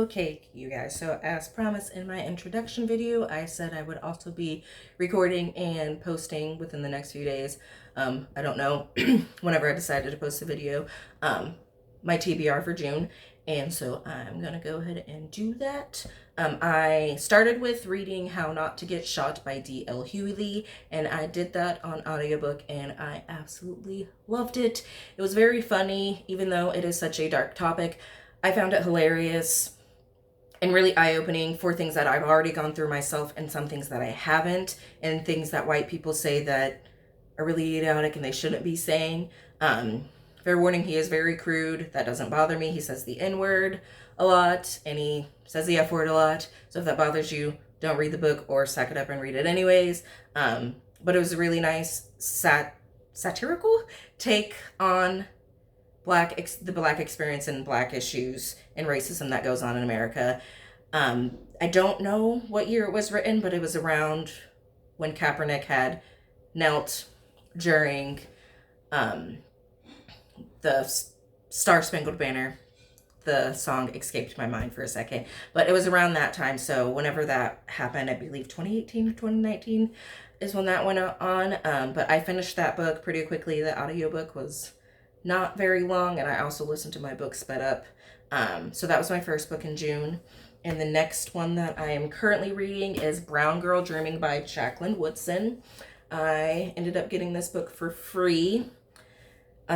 Okay, you guys, so as promised in my introduction video, I said I would also be recording and posting within the next few days. I don't know, whenever I decided to post the video, my TBR for June. And so I'm gonna go ahead and do that. I started with reading How Not to Get Shot by D.L. Hughley, and I did that on audiobook, and I absolutely loved it. It was very funny, even though it is such a dark topic. I found it hilarious and really eye-opening for things that I've already gone through myself and some things that I haven't, and things that white people say that are really idiotic and they shouldn't be saying. Fair warning, he is very crude. That doesn't bother me. He says the N-word a lot, and he says the F-word a lot. So if that bothers you, don't read the book or suck it up and read it anyways. But it was a really nice satirical take on the Black experience and Black issues and racism that goes on in America. I don't know what year it was written, but it was around when Kaepernick had knelt during the Star Spangled Banner. The song escaped my mind for a second, but it was around that time. So whenever that happened, I believe 2018 or 2019 is when that went on. But I finished that book pretty quickly. The audiobook was not very long, and I also listened to my book sped up. So that was my first book in June. And the next one that I am currently reading is Brown Girl Dreaming by Jacqueline Woodson. I ended up getting this book for free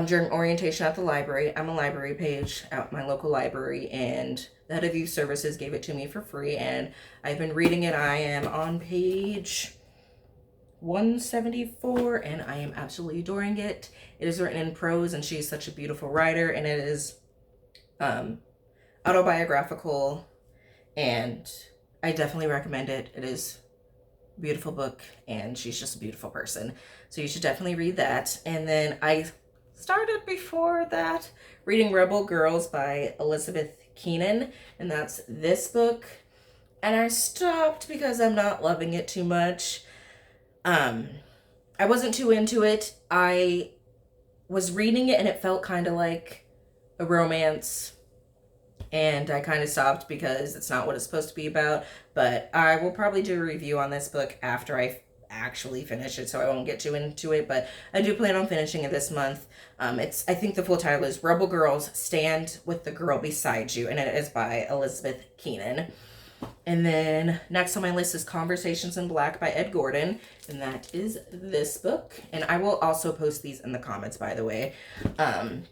during orientation at the library. I'm a library page at my local library, and the head of youth services gave it to me for free, and I've been reading it. I am on page 174, and I am absolutely adoring it. It is written in prose, and she's such a beautiful writer, and it is autobiographical, and I definitely recommend it. It is a beautiful book, and she's just a beautiful person, so you should definitely read that. And then I started before that reading Rebel Girls by Elizabeth Keenan, and that's this book, and I stopped because I'm not loving it too much. I wasn't too into it. I was reading it and it felt kind of like a romance, and I kind of stopped because it's not what it's supposed to be about. But I will probably do a review on this book after I actually finish it, so I won't get too into it, but I do plan on finishing it this month. I think the full title is Rebel Girls, Stand with the Girl Beside You, and it is by Elizabeth Keenan. And then next on my list is Conversations in Black by Ed Gordon, and that is this book. And I will also post these in the comments, by the way. And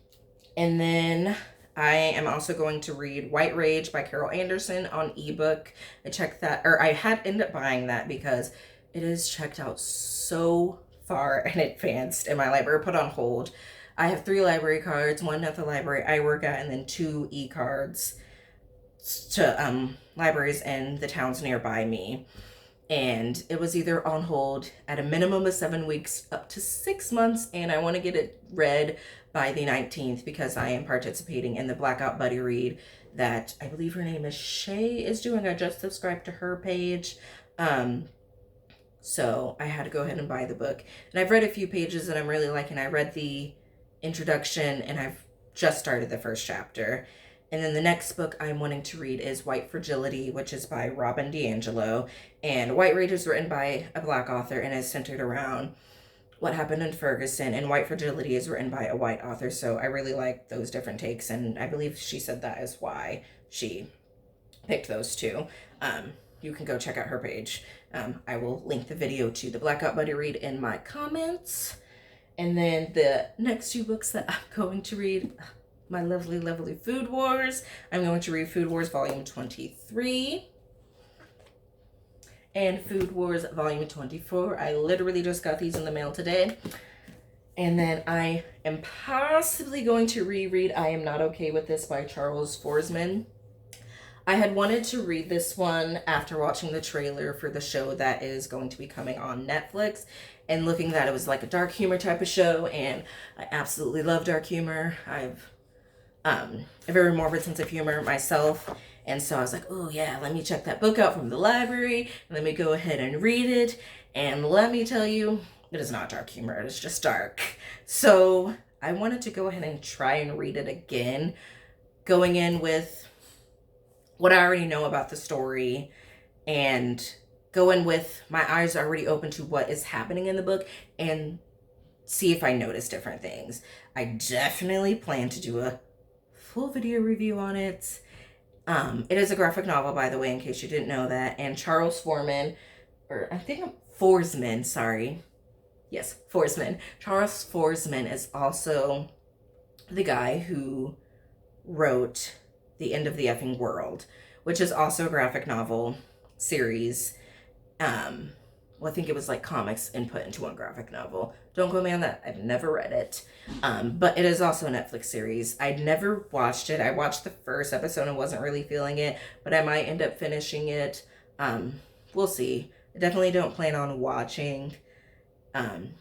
then I am also going to read White Rage by Carol Anderson on ebook. I had ended up buying that because it is checked out so far in advance in my library, put on hold. I have 3 library cards, 1 at the library I work at, and then 2 e-cards to libraries in the towns nearby me. And it was either on hold at a minimum of 7 weeks up to 6 months, and I want to get it read by the 19th because I am participating in the Blackout buddy read that I believe her name is Shay is doing. I just subscribed to her page. So I had to go ahead and buy the book. And I've read a few pages that I'm really liking. I read the introduction, and I've just started the first chapter. And then the next book I'm wanting to read is White Fragility, which is by Robin DiAngelo. And White Rage is written by a Black author and is centered around what happened in Ferguson. And White Fragility is written by a white author. So I really like those different takes. And I believe she said that is why she picked those two. You can go check out her page. I will link the video to the Blackout buddy read in my comments. And then the next 2 books that I'm going to read, my lovely, lovely Food Wars. I'm going to read Food Wars Volume 23 and Food Wars Volume 24. I literally just got these in the mail today. And then I am possibly going to reread I Am Not Okay With This by Charles Forsman. I had wanted to read this one after watching the trailer for the show that is going to be coming on Netflix, and looking that it was like a dark humor type of show, and I absolutely love dark humor. I've a very morbid sense of humor myself, and so I was like, oh yeah, let me check that book out from the library, let me go ahead and read it, and let me tell you, it is not dark humor, it is just dark. So I wanted to go ahead and try and read it again, going in with what I already know about the story and go in with my eyes already open to what is happening in the book and see if I notice different things. I definitely plan to do a full video review on it. It is a graphic novel, by the way, in case you didn't know that. And Charles Foreman, or I think I'm Forsman, sorry. Yes, Forsman. Charles Forsman is also the guy who wrote The End of the Effing World, which is also a graphic novel series. Well, I think it was like comics and put into one graphic novel. Don't quote me on that. I've never read it. But it is also a Netflix series. I'd never watched it. I watched the first episode and wasn't really feeling it, but I might end up finishing it. We'll see. I definitely don't plan on watching. I'm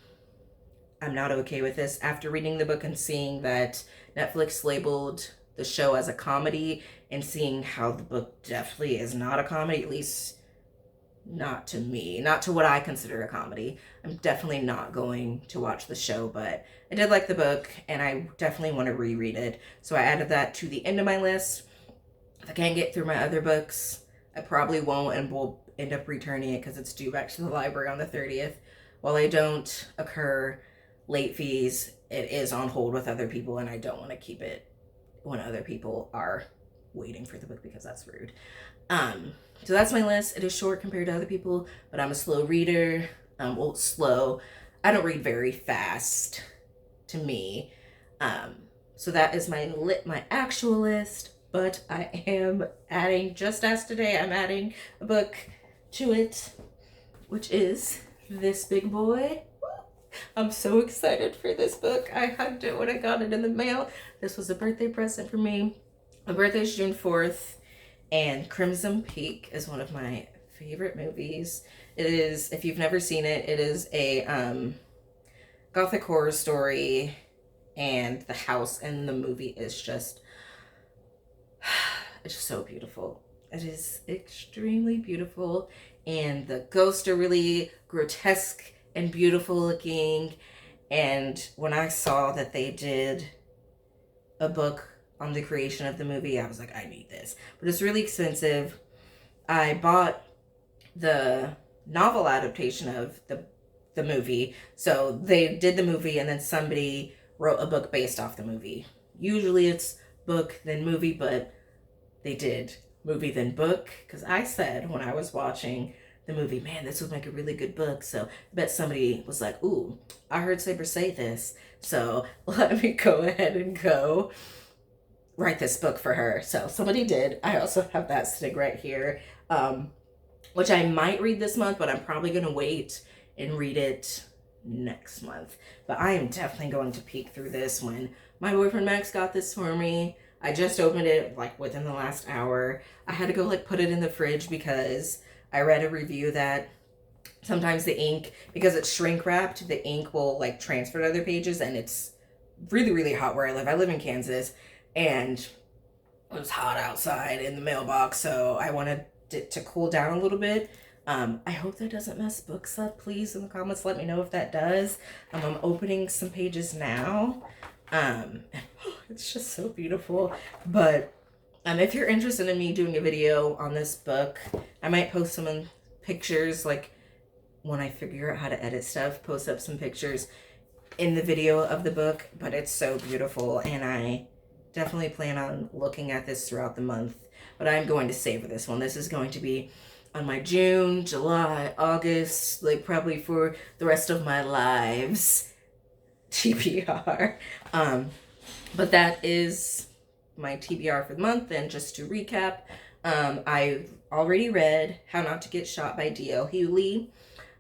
not okay with this. After reading the book and seeing that Netflix labeled the show as a comedy and seeing how the book definitely is not a comedy, at least not to me, not to what I consider a comedy. I'm definitely not going to watch the show, but I did like the book and I definitely want to reread it. So I added that to the end of my list. If I can't get through my other books, I probably won't and will end up returning it because it's due back to the library on the 30th. While I don't incur late fees, it is on hold with other people and I don't want to keep it when other people are waiting for the book because that's rude. So that's my list. It is short compared to other people, but I'm a slow reader. Well, slow. I don't read very fast to me. So that is my actual list, but I am adding, just as today, I'm adding a book to it, which is this big boy. I'm so excited for this book. I hugged it when I got it in the mail. This was a birthday present for me. My birthday is June 4th. And Crimson Peak is one of my favorite movies. It is, if you've never seen it, it is a gothic horror story. And the house in the movie is just, it's just so beautiful. It is extremely beautiful. And the ghosts are really grotesque and beautiful looking. And when I saw that they did a book on the creation of the movie, I was like, I need this. But it's really expensive. I bought the novel adaptation of the movie. So they did the movie and then somebody wrote a book based off the movie. Usually it's book then movie, but they did movie then book. Because I said when I was watching the movie, man, this would make a really good book. So I bet somebody was like, ooh, I heard Saber say this. So let me go ahead and go write this book for her. So somebody did. I also have that sitting right here, which I might read this month, but I'm probably going to wait and read it next month. But I am definitely going to peek through this when my boyfriend Max got this for me. I just opened it like within the last hour. I had to go like put it in the fridge because I read a review that sometimes the ink, because it's shrink wrapped, the ink will like transfer to other pages, and it's really, really hot where I live. I live in Kansas, and it was hot outside in the mailbox, so I wanted it to cool down a little bit. I hope that doesn't mess books up. Please, in the comments, let me know if that does. I'm opening some pages now. It's just so beautiful. But if you're interested in me doing a video on this book, I might post some pictures, like when I figure out how to edit stuff, post up some pictures in the video of the book. But it's so beautiful, and I definitely plan on looking at this throughout the month. But I'm going to savor this one. This is going to be on my June, July, August, like probably for the rest of my lives TBR. But that is my TBR for the month. And just to recap, I've already read How Not to Get Shot by D.L. Hughley.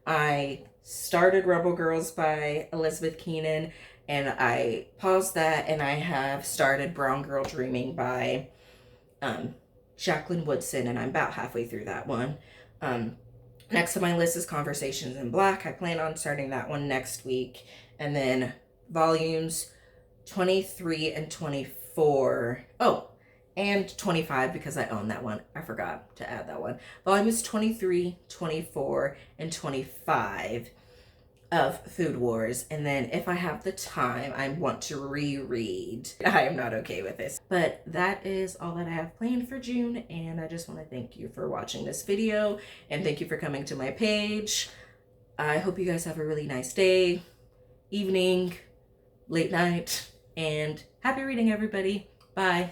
I started Rebel Girls by Elizabeth Keenan, and I paused that, and I have started Brown Girl Dreaming by Jacqueline Woodson, and I'm about halfway through that one. Next on my list is Conversations in Black. I plan on starting that one next week. And then volumes 23 and 24. Oh, and 25, because I own that one. I forgot to add that one. Volumes 23, 24, and 25 of Food Wars, and then if I have the time, I want to reread I Am Not Okay with This. But that is all that I have planned for June, and I just want to thank you for watching this video, and thank you for coming to my page. I hope you guys have a really nice day, evening, late night, and happy reading, everybody. Bye.